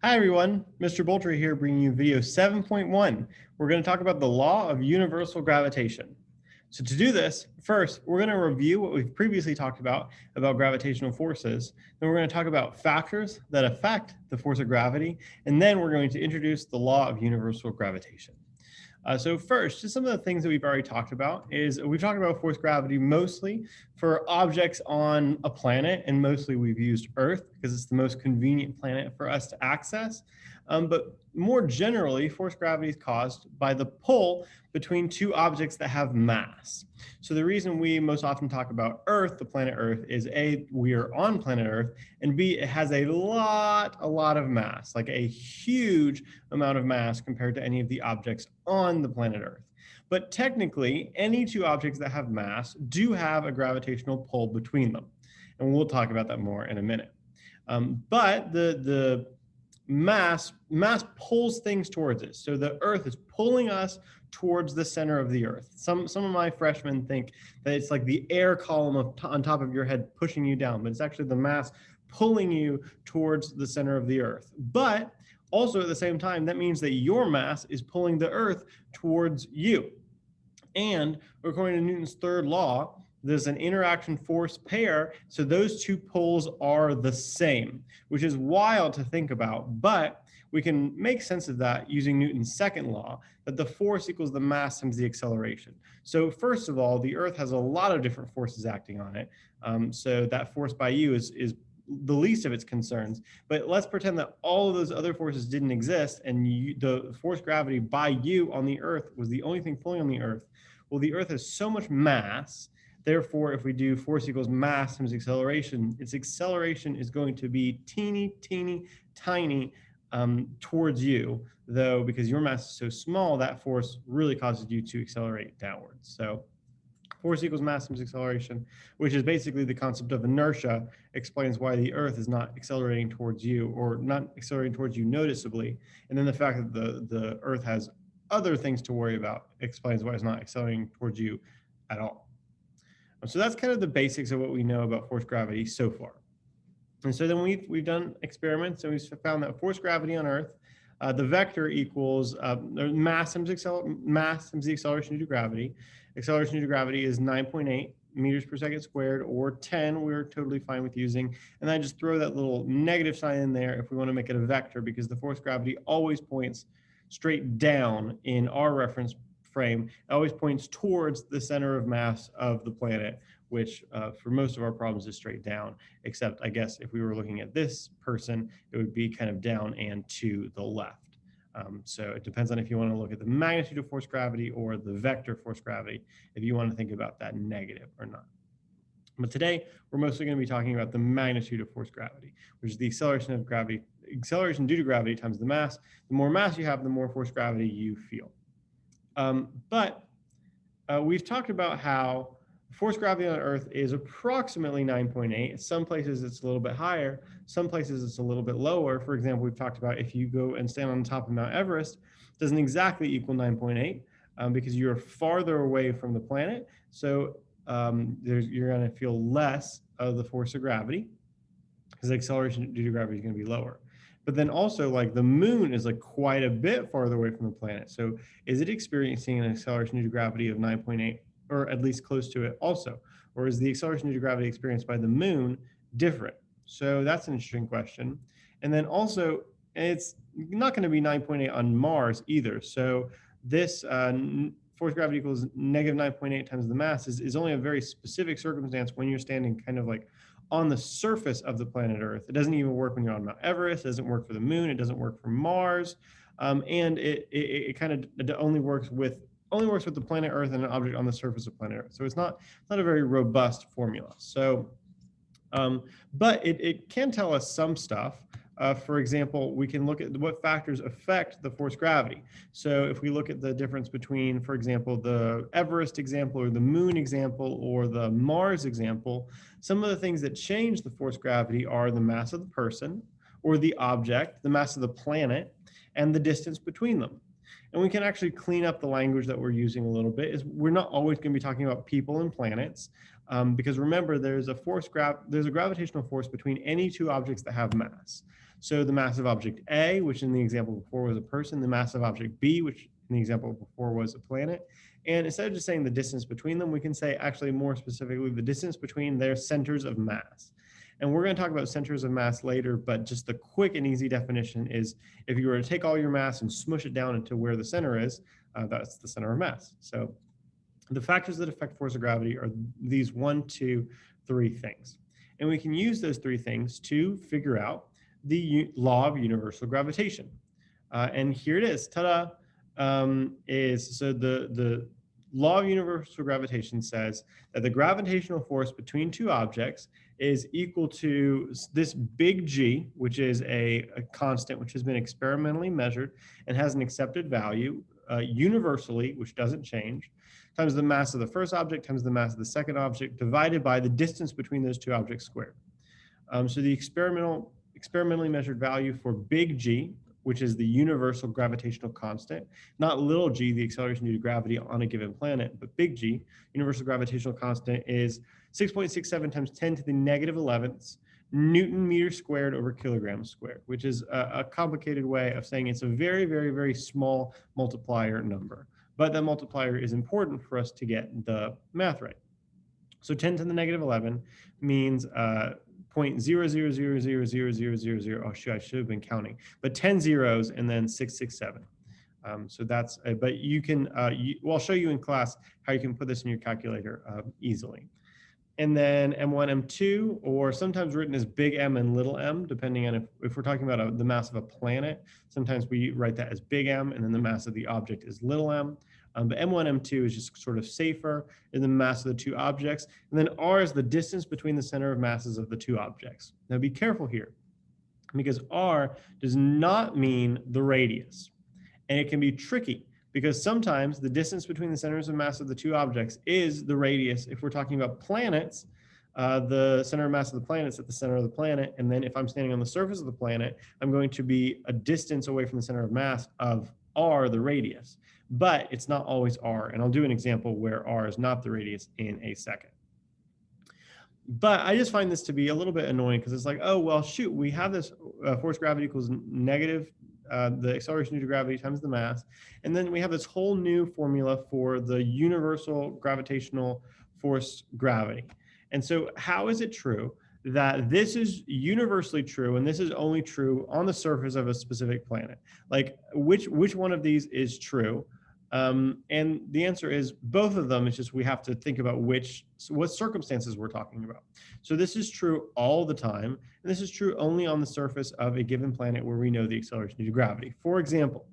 Hi everyone, Mr. Boltri here bringing you video 7.1. We're going to talk about the law of universal gravitation. So to do this, first, we're going to review what we've previously talked about gravitational forces. Then we're going to talk about factors that affect the force of gravity. And then we're going to introduce the law of universal gravitation. So first, just some of the things that we've already talked about is we've talked about force gravity mostly for objects on a planet, and mostly we've used Earth because it's the most convenient planet for us to access. But more generally, force gravity is caused by the pull between two objects that have mass. So the reason we most often talk about Earth, the planet Earth, is A, we are on planet Earth, and B, it has a lot of mass, like a huge amount of mass compared to any of the objects on the planet Earth. But technically, any two objects that have mass do have a gravitational pull between them. And we'll talk about that more in a minute. But the mass pulls things towards it. So the Earth is pulling us towards the center of the Earth. Some of my freshmen think that it's like the air column on top of your head pushing you down, but it's actually the mass pulling you towards the center of the Earth. But also at the same time, that means that your mass is pulling the Earth towards you. And according to Newton's third law, there's an interaction force pair, so those two poles are the same, which is wild to think about, but we can make sense of that using Newton's second law, that the force equals the mass times the acceleration. So first of all, the Earth has a lot of different forces acting on it, so that force by you is the least of its concerns. But let's pretend that all of those other forces didn't exist, and the force gravity by you on the Earth was the only thing pulling on the Earth. Well, the Earth has so much mass. Therefore, if we do force equals mass times acceleration, its acceleration is going to be teeny tiny towards you, though because your mass is so small, that force really causes you to accelerate downwards. So force equals mass times acceleration, which is basically the concept of inertia, explains why the Earth is not accelerating towards you, or not accelerating towards you noticeably. And then the fact that the Earth has other things to worry about explains why it's not accelerating towards you at all. So that's kind of the basics of what we know about force gravity so far. And so then we've done experiments, and we've found that force gravity on Earth, the vector equals mass times the acceleration due to gravity. Acceleration due to gravity is 9.8 meters per second squared, or 10 we're totally fine with using. And I just throw that little negative sign in there if we want to make it a vector, because the force gravity always points straight down in our reference frame. It always points towards the center of mass of the planet, which for most of our problems is straight down, except I guess if we were looking at this person, it would be kind of down and to the left. So it depends on if you want to look at the magnitude of force gravity or the vector force gravity, if you want to think about that negative or not. But today, we're mostly going to be talking about the magnitude of force gravity, which is the acceleration due to gravity times the mass. The more mass you have, the more force gravity you feel. But we've talked about how force gravity on Earth is approximately 9.8. Some places it's a little bit higher. Some places it's a little bit lower. For example, we've talked about if you go and stand on top of Mount Everest, it doesn't exactly equal 9.8 because you're farther away from the planet. So you're going to feel less of the force of gravity because the acceleration due to gravity is going to be lower. But then also, like, the moon is like quite a bit farther away from the planet. So is it experiencing an acceleration due to gravity of 9.8, or at least close to it also? Or is the acceleration due to gravity experienced by the moon different? So that's an interesting question. And then also, it's not going to be 9.8 on Mars either. So this force gravity equals negative 9.8 times the mass is only a very specific circumstance when you're standing kind of like on the surface of the planet Earth. It doesn't even work when you're on Mount Everest. It doesn't work for the moon. It doesn't work for Mars. And it kind of only works with the planet Earth and an object on the surface of planet Earth. So it's not a very robust formula. So, but it can tell us some stuff. For example, we can look at what factors affect the force gravity. So if we look at the difference between, for example, the Everest example or the moon example or the Mars example, some of the things that change the force gravity are the mass of the person or the object, the mass of the planet, and the distance between them. And we can actually clean up the language that we're using a little bit. We're not always going to be talking about people and planets, because remember, there's a gravitational force between any two objects that have mass. So the mass of object A, which in the example before was a person, the mass of object B, which in the example before was a planet. And instead of just saying the distance between them, we can say actually more specifically the distance between their centers of mass. And we're going to talk about centers of mass later, but just the quick and easy definition is if you were to take all your mass and smush it down into where the center is, that's the center of mass. So the factors that affect force of gravity are these 1, 2, 3 things. And we can use those 3 things to figure out the law of universal gravitation. And here it is, ta-da, so the law of universal gravitation says that the gravitational force between 2 objects is equal to this big G, which is a constant which has been experimentally measured and has an accepted value universally, which doesn't change, times the mass of the first object times the mass of the second object divided by the distance between those 2 objects squared. So the experimentally measured value for big G, which is the universal gravitational constant, not little g, the acceleration due to gravity on a given planet, but big G, universal gravitational constant is 6.67 times 10 to the negative 11th Newton meter squared over kilograms squared, which is a complicated way of saying it's a very, very, very small multiplier number. But that multiplier is important for us to get the math right. So 10 to the negative 11 means 0.0000000. Oh, shoot, I should have been counting. But 10 zeros and then 667. So that's, but you can, well, I'll show you in class how you can put this in your calculator easily. And then M1, M2, or sometimes written as big M and little m, depending on if we're talking about the mass of a planet, sometimes we write that as big M, and then the mass of the object is little m. But M1, M2 is just sort of safer in the mass of the 2 objects. And then R is the distance between the center of masses of the 2 objects. Now be careful here, because R does not mean the radius. And it can be tricky, because sometimes the distance between the centers of mass of the 2 objects is the radius. If we're talking about planets, the center of mass of the planet is at the center of the planet. And then if I'm standing on the surface of the planet, I'm going to be a distance away from the center of mass of R, the radius. But it's not always R. And I'll do an example where R is not the radius in a second. But I just find this to be a little bit annoying, because it's like, oh, well, shoot, we have this force gravity equals negative the acceleration due to gravity times the mass. And then we have this whole new formula for the universal gravitational force gravity. And so how is it true that this is universally true and this is only true on the surface of a specific planet? Like which one of these is true? And the answer is both of them. It's just we have to think about what circumstances we're talking about. So this is true all the time, and this is true only on the surface of a given planet where we know the acceleration due to gravity. For example,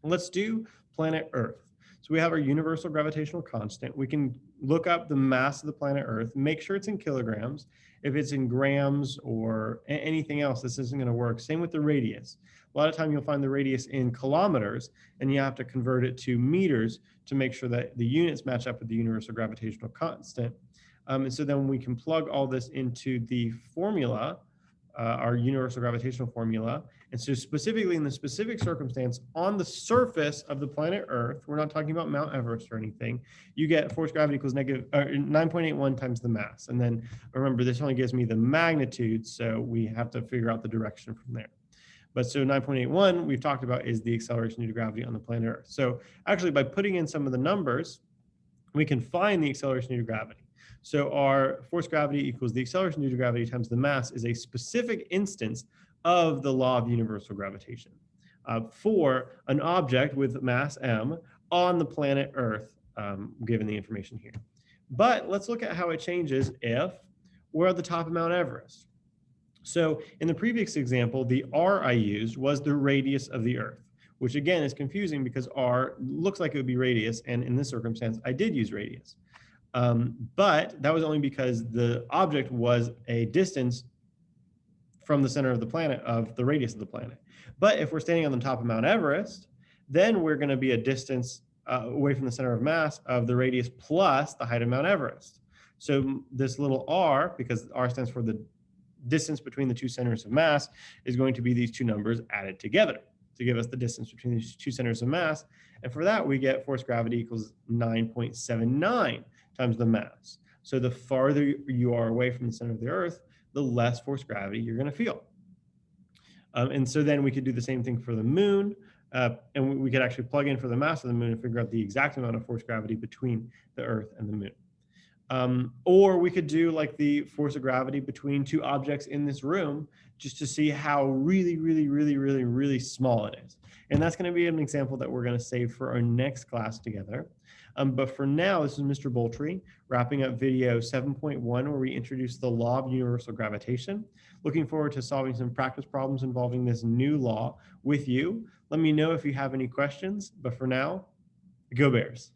let's do planet Earth. So we have our universal gravitational constant. We can look up the mass of the planet Earth, make sure it's in kilograms. If it's in grams or anything else, this isn't going to work. Same with the radius. A lot of time you'll find the radius in kilometers, and you have to convert it to meters to make sure that the units match up with the universal gravitational constant. And so then we can plug all this into the formula, our universal gravitational formula. And so specifically in the specific circumstance on the surface of the planet Earth, we're not talking about Mount Everest or anything, you get force gravity equals 9.81 times the mass. And then remember, this only gives me the magnitude, so we have to figure out the direction from there. But so 9.81 we've talked about is the acceleration due to gravity on the planet Earth. So actually by putting in some of the numbers, we can find the acceleration due to gravity. So our force gravity equals the acceleration due to gravity times the mass is a specific instance of the law of universal gravitation for an object with mass m on the planet Earth, given the information here. But let's look at how it changes if we're at the top of Mount Everest. So in the previous example, the R I used was the radius of the Earth, which again is confusing because R looks like it would be radius, and in this circumstance, I did use radius. But that was only because the object was a distance from the center of the planet of the radius of the planet. But if we're standing on the top of Mount Everest, then we're going to be a distance away from the center of mass of the radius plus the height of Mount Everest. So this little r, because r stands for the distance between the 2 centers of mass, is going to be these 2 numbers added together to give us the distance between these 2 centers of mass. And for that, we get force gravity equals 9.79 times the mass. So the farther you are away from the center of the Earth, the less force gravity you're going to feel. And so then we could do the same thing for the moon. And we could actually plug in for the mass of the moon and figure out the exact amount of force gravity between the Earth and the moon. Or we could do like the force of gravity between two objects in this room just to see how really, really, really, really, really small it is. And that's going to be an example that we're going to save for our next class together. But for now, this is Mr. Boltri wrapping up video 7.1, where we introduce the law of universal gravitation. Looking forward to solving some practice problems involving this new law with you. Let me know if you have any questions, but for now, go Bears.